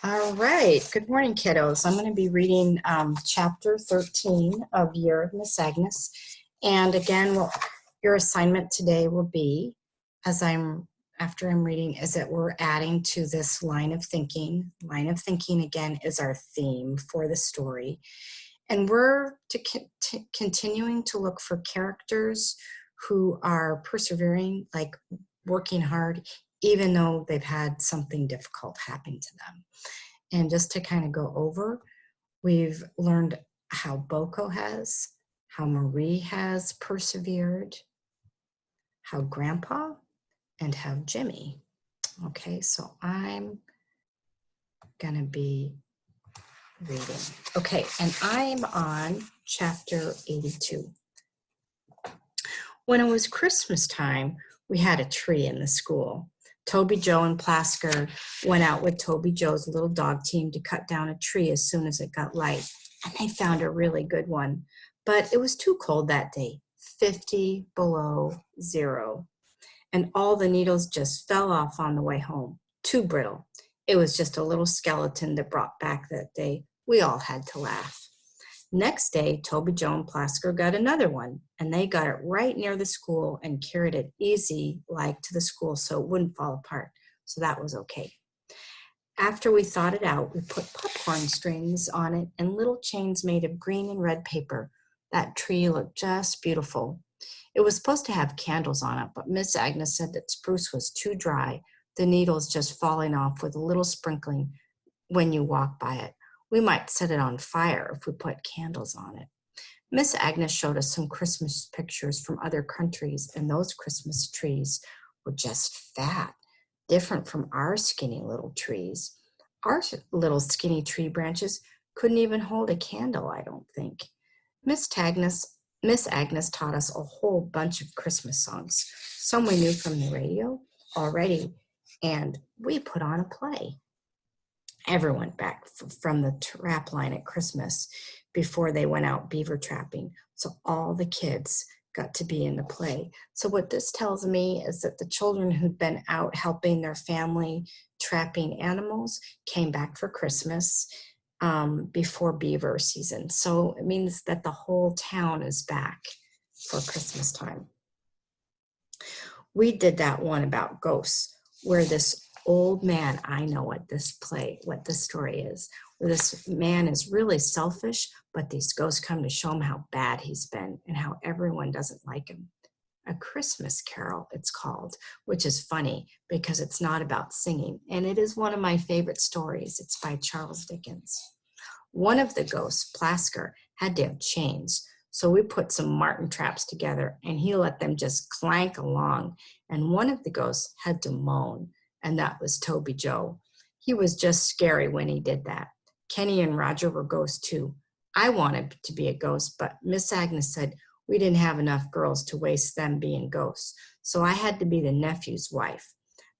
All right. Good morning, kiddos. I'm going to be reading chapter 13 of Year of Miss Agnes. And again, your assignment today will be, after I'm reading, is that we're adding to this line of thinking. Line of thinking, again, is our theme for the story. And we're continuing to look for characters who are persevering, like working hard, even though they've had something difficult happen to them. And just to kind of go over, we've learned how Boko has, how Marie has persevered, how Grandpa, and how Jimmy. Okay, so I'm gonna be reading. Okay, and I'm on chapter 82. When it was Christmas time, we had a tree in the school. Toby, Joe, and Plasker went out with Toby Joe's little dog team to cut down a tree as soon as it got light, and they found a really good one. But it was too cold that day, 50 below zero, and all the needles just fell off on the way home, too brittle. It was just a little skeleton that brought back that day. We all had to laugh. Next day, Toby, Joe, and Plasker got another one, and they got it right near the school and carried it easy-like to the school so it wouldn't fall apart. So that was okay. After we thought it out, we put popcorn strings on it and little chains made of green and red paper. That tree looked just beautiful. It was supposed to have candles on it, but Miss Agnes said that spruce was too dry, the needles just falling off with a little sprinkling when you walk by it. We might set it on fire if we put candles on it. Miss Agnes showed us some Christmas pictures from other countries, and those Christmas trees were just fat, different from our skinny little trees. Our little skinny tree branches couldn't even hold a candle, I don't think. Miss Agnes taught us a whole bunch of Christmas songs, some we knew from the radio already, and we put on a play. Everyone went back from the trap line at Christmas before they went out beaver trapping. So all the kids got to be in the play. So what this tells me is that the children who'd been out helping their family trapping animals came back for Christmas before beaver season. So it means that the whole town is back for Christmas time. We did that one about ghosts, where this old man, I know what this story is, where this man is really selfish, but these ghosts come to show him how bad he's been and how everyone doesn't like him. A Christmas Carol, it's called, which is funny because it's not about singing, and it is one of my favorite stories. It's by Charles Dickens. One of the ghosts, Plasker, had to have chains, so we put some marten traps together, and he let them just clank along, and one of the ghosts had to moan, and that was Toby Joe. He was just scary when he did that. Kenny and Roger were ghosts too. I wanted to be a ghost, but Miss Agnes said we didn't have enough girls to waste them being ghosts, so I had to be the nephew's wife.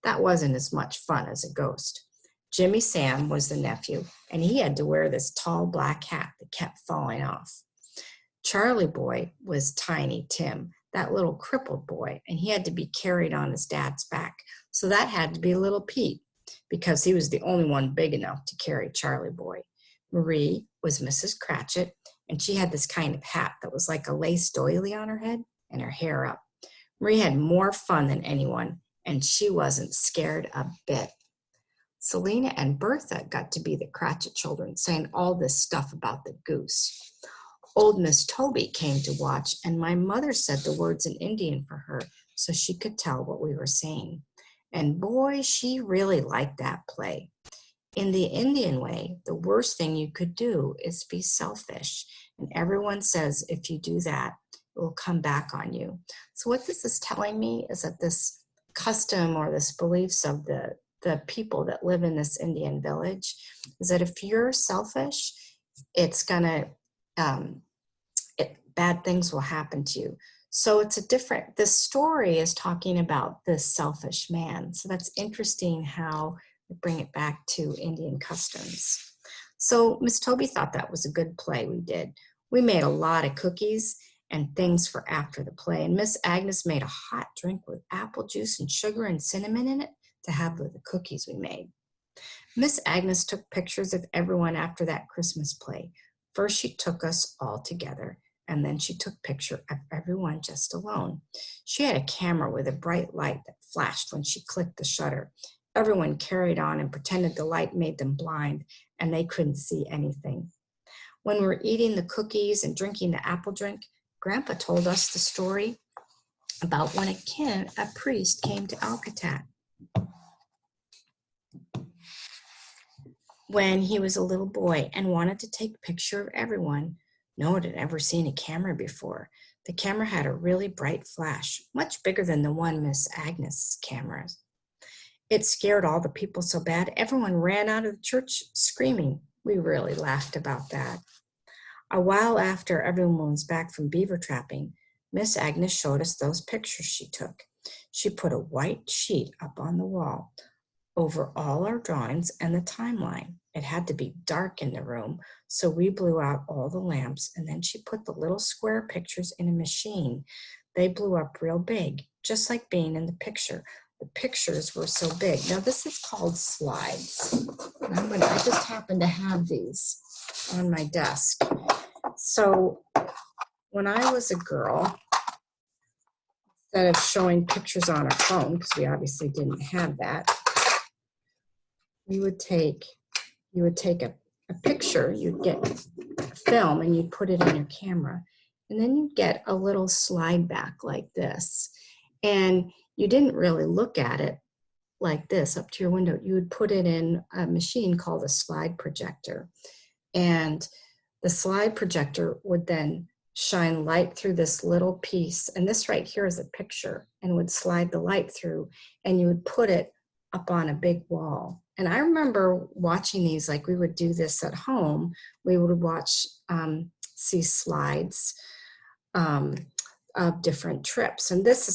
That wasn't as much fun as a ghost. Jimmy Sam was the nephew, and he had to wear this tall black hat that kept falling off. Charlie Boy was Tiny Tim, that little crippled boy, and he had to be carried on his dad's back. So that had to be little Pete, because he was the only one big enough to carry Charlie Boy. Marie was Mrs. Cratchit, and she had this kind of hat that was like a lace doily on her head and her hair up. Marie had more fun than anyone, and she wasn't scared a bit. Selena and Bertha got to be the Cratchit children, saying all this stuff about the goose. Old Miss Toby came to watch, and my mother said the words in Indian for her so she could tell what we were saying. And boy, she really liked that play. In the Indian way, the worst thing you could do is be selfish. And everyone says if you do that, it will come back on you. So what this is telling me is that this custom or this beliefs of the people that live in this Indian village is that if you're selfish, it's gonna bad things will happen to you. So this story is talking about this selfish man. So that's interesting how we bring it back to Indian customs. So Miss Toby thought that was a good play we did. We made a lot of cookies and things for after the play. And Miss Agnes made a hot drink with apple juice and sugar and cinnamon in it to have with the cookies we made. Miss Agnes took pictures of everyone after that Christmas play. First, she took us all together, and then she took picture of everyone just alone. She had a camera with a bright light that flashed when she clicked the shutter. Everyone carried on and pretended the light made them blind, and they couldn't see anything. When we were eating the cookies and drinking the apple drink, Grandpa told us the story about when a priest came to Alcatat when he was a little boy and wanted to take a picture of everyone. No one had ever seen a camera before. The camera had a really bright flash, much bigger than the one Miss Agnes' cameras. It scared all the people so bad, everyone ran out of the church screaming. We really laughed about that. A while after everyone was back from beaver trapping, Miss Agnes showed us those pictures she took. She put a white sheet up on the wall over all our drawings and the timeline. It had to be dark in the room, so we blew out all the lamps, and then she put the little square pictures in a machine. They blew up real big, just like being in the picture. The pictures were so big. Now this is called slides. I just happen to have these on my desk. So when I was a girl, instead of showing pictures on our phone, because we obviously didn't have that, you would take a picture, you'd get film and you'd put it in your camera, and then you'd get a little slide back like this, and you didn't really look at it like this up to your window. You would put it in a machine called a slide projector, and the slide projector would then shine light through this little piece, and this right here is a picture, and would slide the light through, and you would put it up on a big wall. And I remember watching these, like we would do this at home. We would watch, see slides of different trips. And these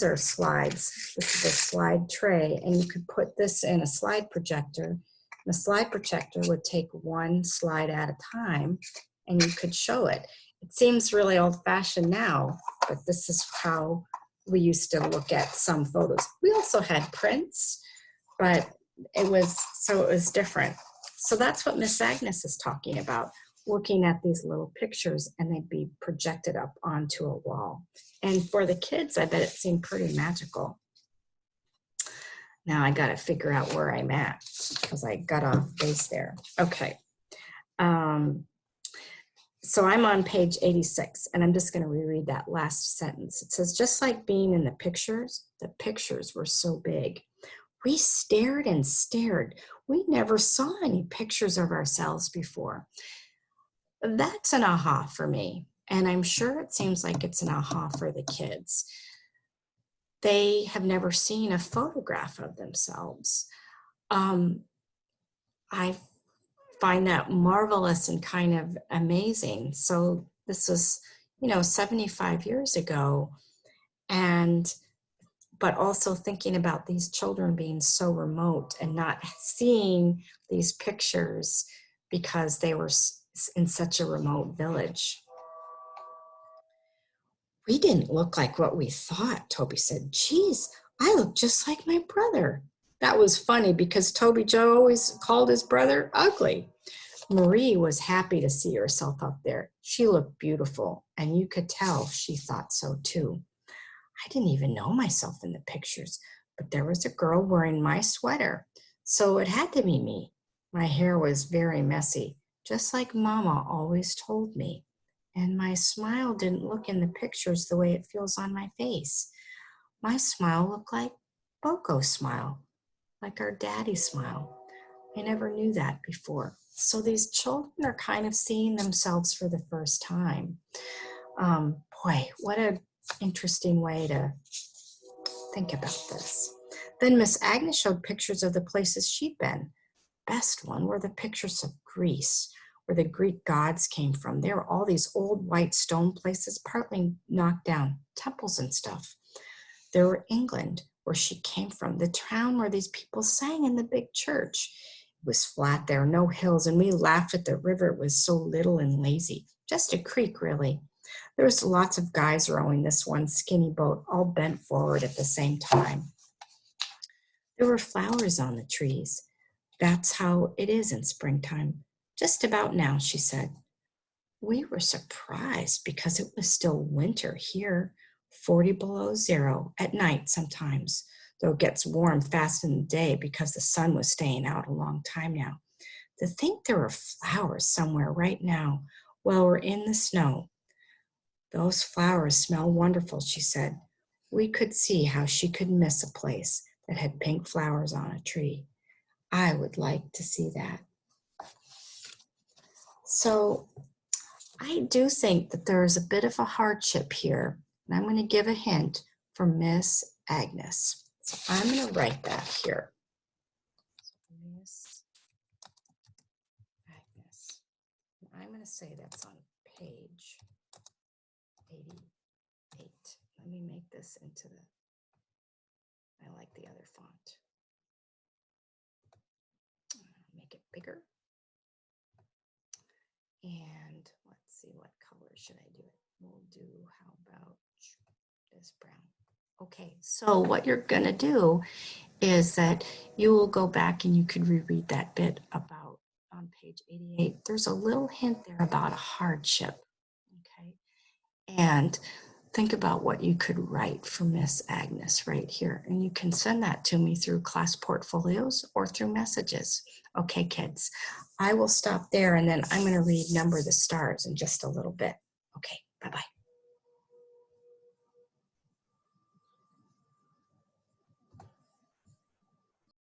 are slides. This is a slide tray, and you could put this in a slide projector. The slide projector would take one slide at a time, and you could show it. It seems really old-fashioned now, but this is how we used to look at some photos. We also had prints, but it was different. So that's what Miss Agnes is talking about, looking at these little pictures, and they'd be projected up onto a wall. And for the kids, I bet it seemed pretty magical. Now I got to figure out where I'm at because I got off base there. Okay. So I'm on page 86, and I'm just going to reread that last sentence. It says, just like being in the pictures were so big. We stared and stared. We never saw any pictures of ourselves before. That's an aha for me, and I'm sure it seems like it's an aha for the kids. They have never seen a photograph of themselves. I find that marvelous and kind of amazing. So this was, 75 years ago, but also thinking about these children being so remote and not seeing these pictures because they were in such a remote village. We didn't look like what we thought, Toby said. Geez, I look just like my brother. That was funny because Toby Joe always called his brother ugly. Marie was happy to see herself up there. She looked beautiful, and you could tell she thought so too. I didn't even know myself in the pictures, but there was a girl wearing my sweater, so it had to be me. My hair was very messy, just like Mama always told me. And my smile didn't look in the pictures the way it feels on my face. My smile looked like Boko's smile, like our daddy's smile. I never knew that before. So these children are kind of seeing themselves for the first time. Boy, what an interesting way to think about this. Then Miss Agnes showed pictures of the places she'd been. Best one were the pictures of Greece, where the Greek gods came from. There were all these old white stone places, partly knocked down, temples and stuff. There were England, where she came from, the town where these people sang in the big church. It was flat there, no hills, and we laughed at the river. It was so little and lazy, just a creek, really. There was lots of guys rowing this one skinny boat, all bent forward at the same time. There were flowers on the trees. That's how it is in springtime. Just about now, she said. We were surprised because it was still winter here, 40 below zero at night sometimes, though it gets warm fast in the day because the sun was staying out a long time now. To think there were flowers somewhere right now while we're in the snow. Those flowers smell wonderful, she said. We could see how she could miss a place that had pink flowers on a tree. I would like to see that. So I do think that there is a bit of a hardship here, and I'm going to give a hint for Miss Agnes. So I'm going to write that here. Miss Agnes. I'm going to say that's on page 88. Let me make this into the, I like the other font. Make it bigger. And let's see, what color should I do it? We'll do, how about this brown? Okay, so what you're gonna do is that you will go back and you could reread that bit about on page 88. There's a little hint there about a hardship, okay? And think about what you could write for Miss Agnes right here. And you can send that to me through class portfolios or through messages. Okay, kids, I will stop there and then I'm going to read Number the Stars in just a little bit. Okay, bye-bye.